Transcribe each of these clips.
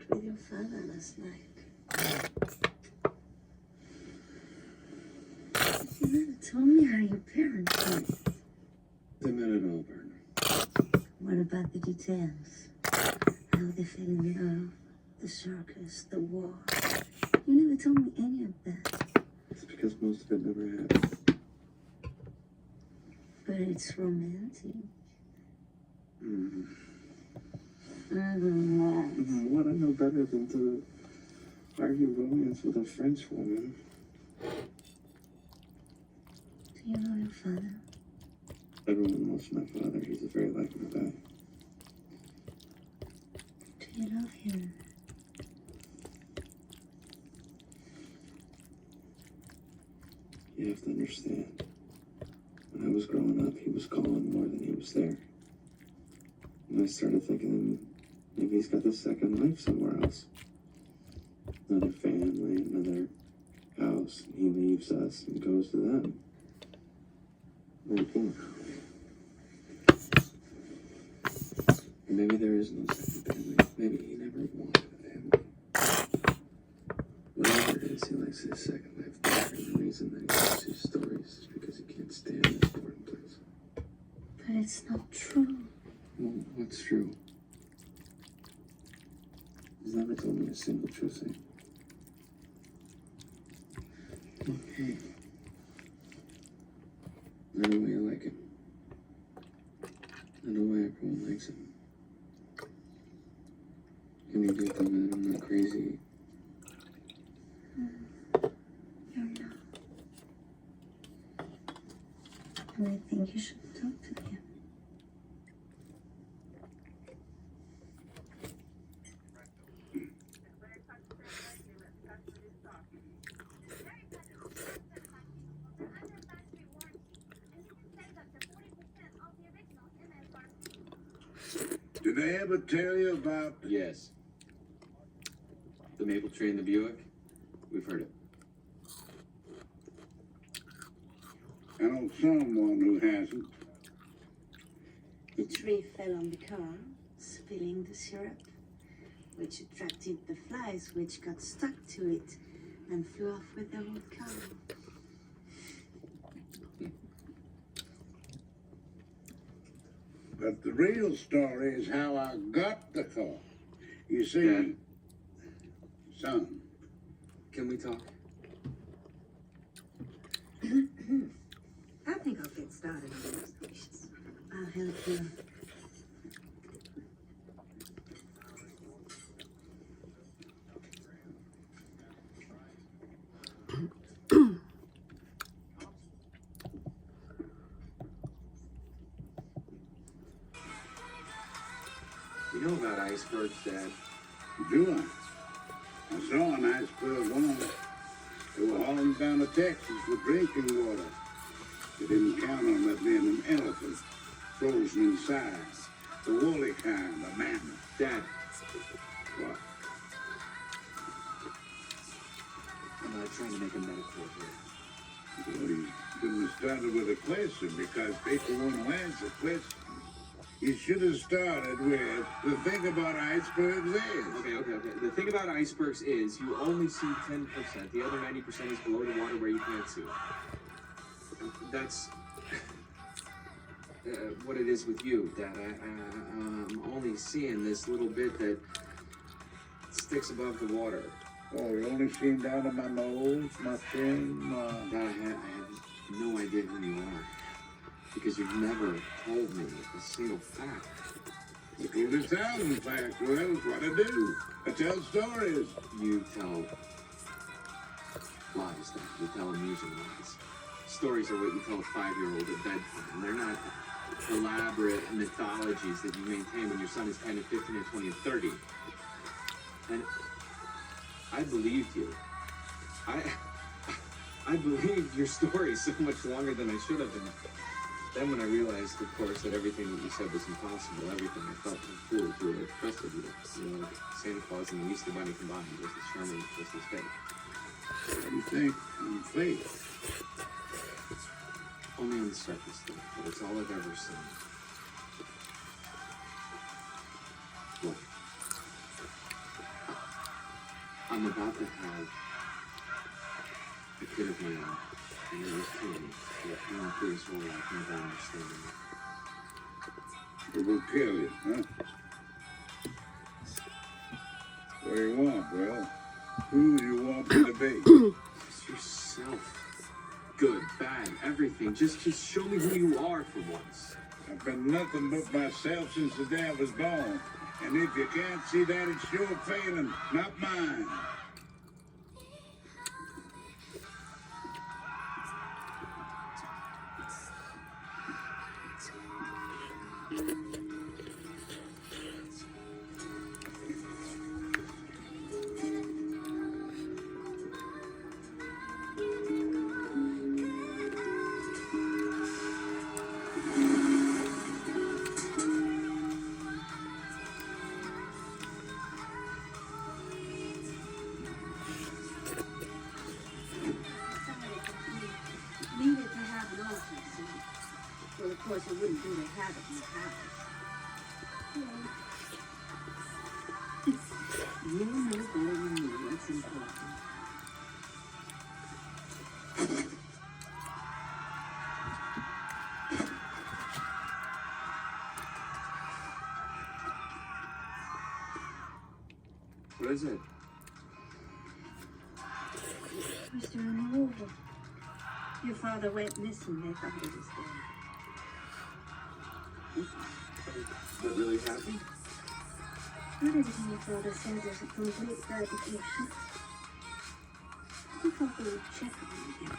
with your father last night. You never told me how your parents met. They met at Auburn. What about the details? How they fell in love, the circus, the war. You never told me any of that. It's because most of it never happened. But it's romantic. What I know better than to argue romance with a French woman. Do you know your father? Everyone loves my father. He's a very likable guy. Do you love him? You have to understand. When I was growing up, he was calling more than he was there. And I started thinking, maybe he's got this second life somewhere else. Another family, another house. And he leaves us and goes to them. And maybe there is no second family. Maybe he never wanted a family. Whatever it is, he likes his second life better. And the reason that he loves his stories is because he can't stand this boring place. But it's not true. Well, what's true? He's never told me a single true thing. Okay. I know why you like him. I know why everyone likes him. Can you get them that I'm not crazy? You're not. And I think you should talk to him. Did they ever tell you about... Yes. The maple tree and the Buick? We've heard it. I know someone who hasn't. The tree fell on the car, spilling the syrup, which attracted the flies, which got stuck to it and flew off with the whole car. But the real story is how I got the car. You see, Dad? Son. Can we talk? I think I'll get started on those dishes. I'll help you. You know about icebergs, Dad? Do I? I saw an iceberg once. They were hauling down to Texas for drinking water. They didn't count on there being an elephant frozen inside. The woolly kind, the mammoth. Dad, What? I'm not trying to make a metaphor here. Well, you couldn't have started with a question because people won't answer questions. You should have started with the thing about icebergs is. Okay. The thing about icebergs is you only see 10%. The other 90% is below the water where you can't see. That's what it is with you, Dad. I'm only seeing this little bit that sticks above the water. Oh, you're only seeing down to my nose, my chin, Dad, I have no idea who you are. Because you've never told me a single fact. I told you 1,000 facts. Well, that's what I do. I tell stories. You tell lies, Dad. You tell amusing lies. Stories are what you tell a 5-year-old at bedtime. They're not elaborate mythologies that you maintain when your son is 10 and 15 and 20 and 30. And I believed you. I believed your story so much longer than I should have. And then when I realized, of course, that everything that you said was impossible, everything I felt foolish, really trusted you. You know, Santa Claus and the Easter Bunny combined, just as charming, just as fake. What do you think? I'm fake. Only on the surface, though, but it's all I've ever seen. Look. I'm about to have a kid of my own. And it was killing me. It went through his whole life, never understanding it. It will kill you, huh? What do you want, bro? Who do you want me to be? Just yourself. Good, bad, everything. Just show me who you are for once. I've been nothing but myself since the day I was born. And if you can't see that, it's your failing, not mine. Needed to have an altar, see? Well, of course, it wouldn't do to have it in the house. You know better than me what's important. What is it? Mr. Removal, your father went missing. They thought he was dead. What really happened? Not everything your father says is a complete fabrication. We thought we would check on him.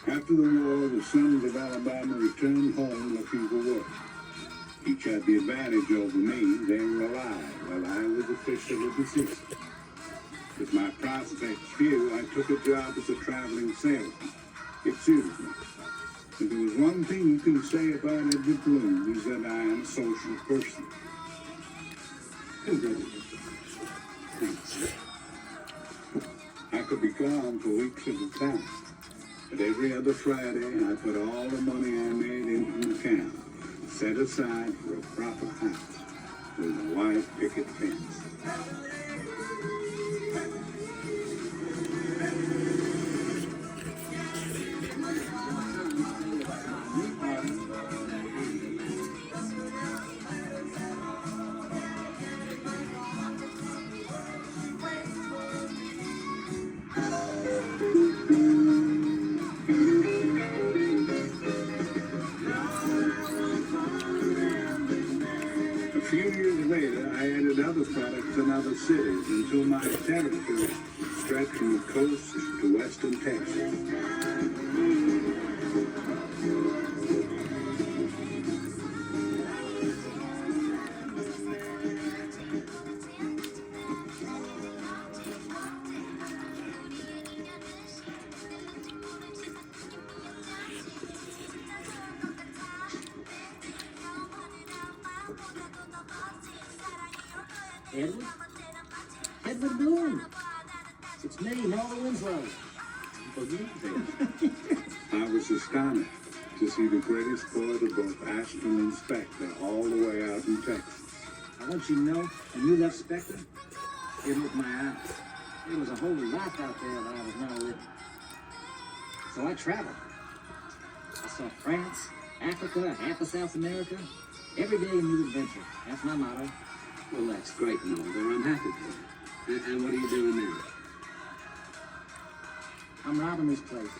After the war, the sons of Alabama returned home looking for work. Each had the advantage over me. They were alive, while I was officially deceased. With my prospects few, I took a job as a traveling salesman. It suited me. If there was one thing you can say about Edward Bloom, is that I am a social person. Thanks. I could be gone for weeks at a time. But every other Friday, I put all the money I made into an account, set aside for a proper house with a wide picket fence. A few years later, I added other products in other cities until my territory stretched from the coast to western Texas. Edward? Edward Bloom. It's me, Marla Winslow. I was astonished to see the greatest poet of both Aspen and Spectre all the way out in Texas. I want you to know, when you left Spectre, it opened my eyes. There was a whole life out there that I was now living. So I traveled. I saw France, Africa, half of South America. Every day a new adventure. That's my motto. Well, that's great and all, but I'm happy for you. And what are you doing now? I'm robbing this place.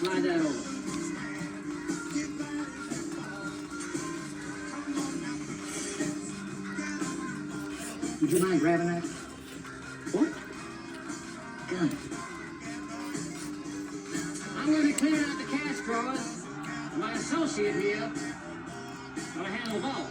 Slide that over. Would you mind grabbing that? What? Gun. I'm going to clear out the cash drawers. My associate here going to handle the vault.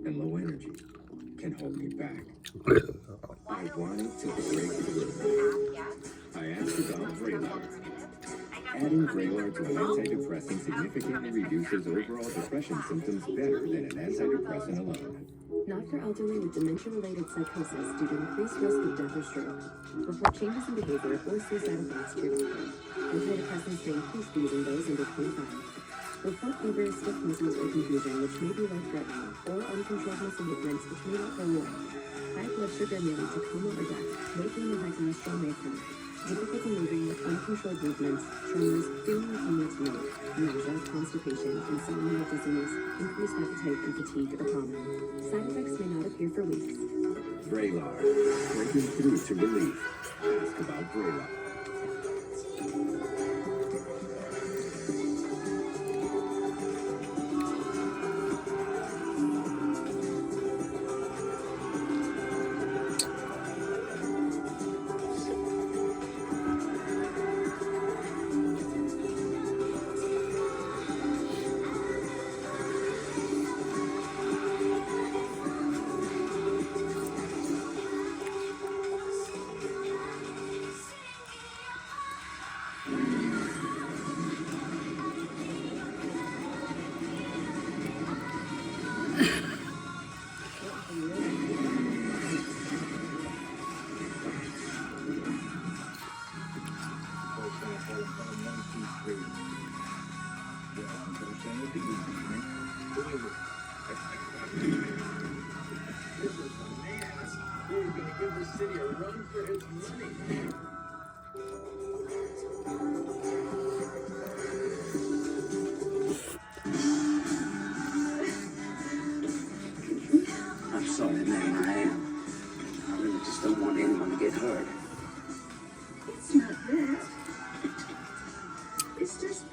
and low energy can hold me back. I wanted to break through. I asked about Vraylar. Adding Vraylar to an antidepressant significantly reduces overall depression symptoms better than an antidepressant alone. Not for elderly with dementia-related psychosis due to increased risk of death or stroke. Report changes in behavior or suicidal thoughts to your doctor. Antidepressants may increase these in those under 25. Report fever, stiff muscles, or confusion, which may be life-threatening, or uncontrolled muscle movements, which may not go away. High blood sugar may lead to coma or death. Weight gain and high cholesterol may occur. Difficulty moving, uncontrolled movements, tremors, feeling inconvenient to move, nausea, constipation, insomnia, dizziness, increased appetite, and fatigue are common. Side effects may not appear for weeks. Vraylar, breaking through to relief. Ask about Vraylar. I'm sorry, man, I am. I really just don't want anyone to get hurt. It's not that. It's just...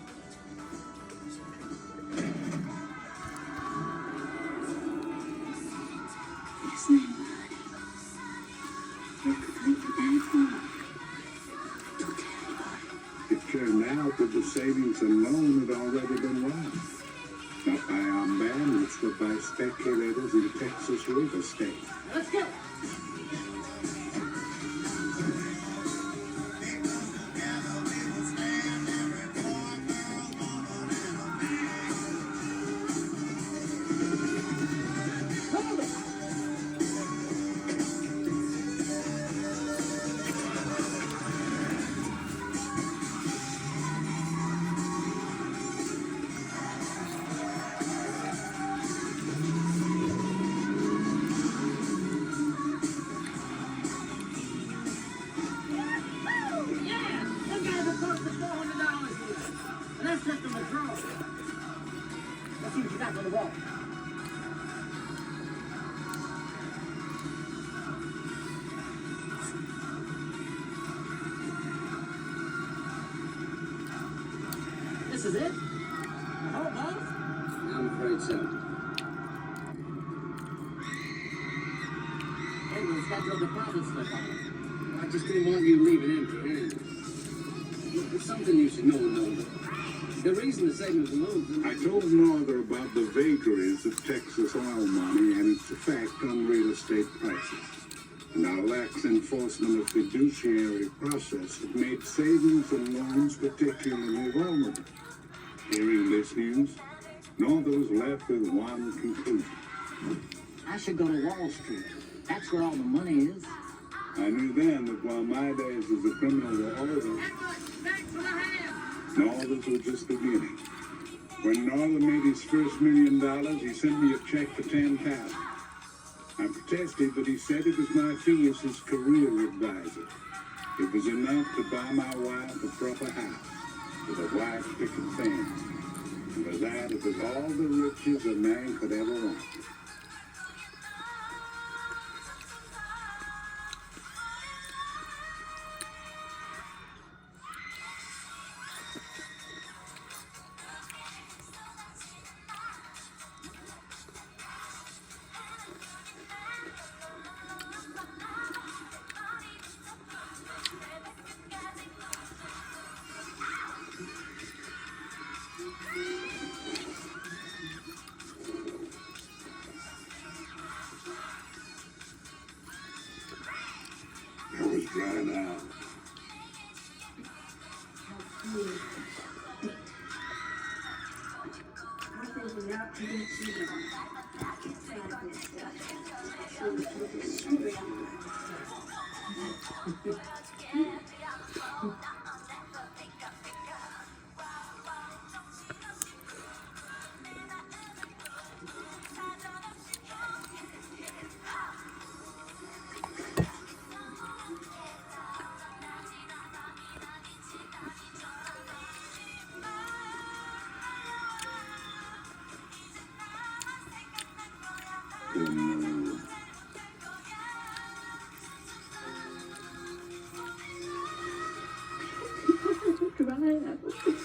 It's not money. You're completely bad. Don't tell anybody. It turned out that the savings and loan had already been won. Not by armed bandits, but by speculators in Texas real estate. Let's go. Let's just a withdrawal. Let's see what you got on the wall. This is it? Oh, boss? I'm afraid so. Edwin's got your deposit slip on it. I just didn't want you leaving empty-handed. There's something you should know, Norther. The reason the savings and loans... I told Norther about the vagaries of Texas oil money and its effect on real estate prices. And our lax enforcement of fiduciary process had made savings and loans particularly vulnerable. Hearing this news, Norther was left with one conclusion. I should go to Wall Street. That's where all the money is. I knew then that while my days as a criminal were over, Norther's were just beginning. When Norther made his first $1 million, he sent me a check for $10,000. I protested, but he said it was my fee as his career advisor. It was enough to buy my wife a proper house with a wife-picking family. And for that, it was all the riches a man could ever want. Try now. Cry out.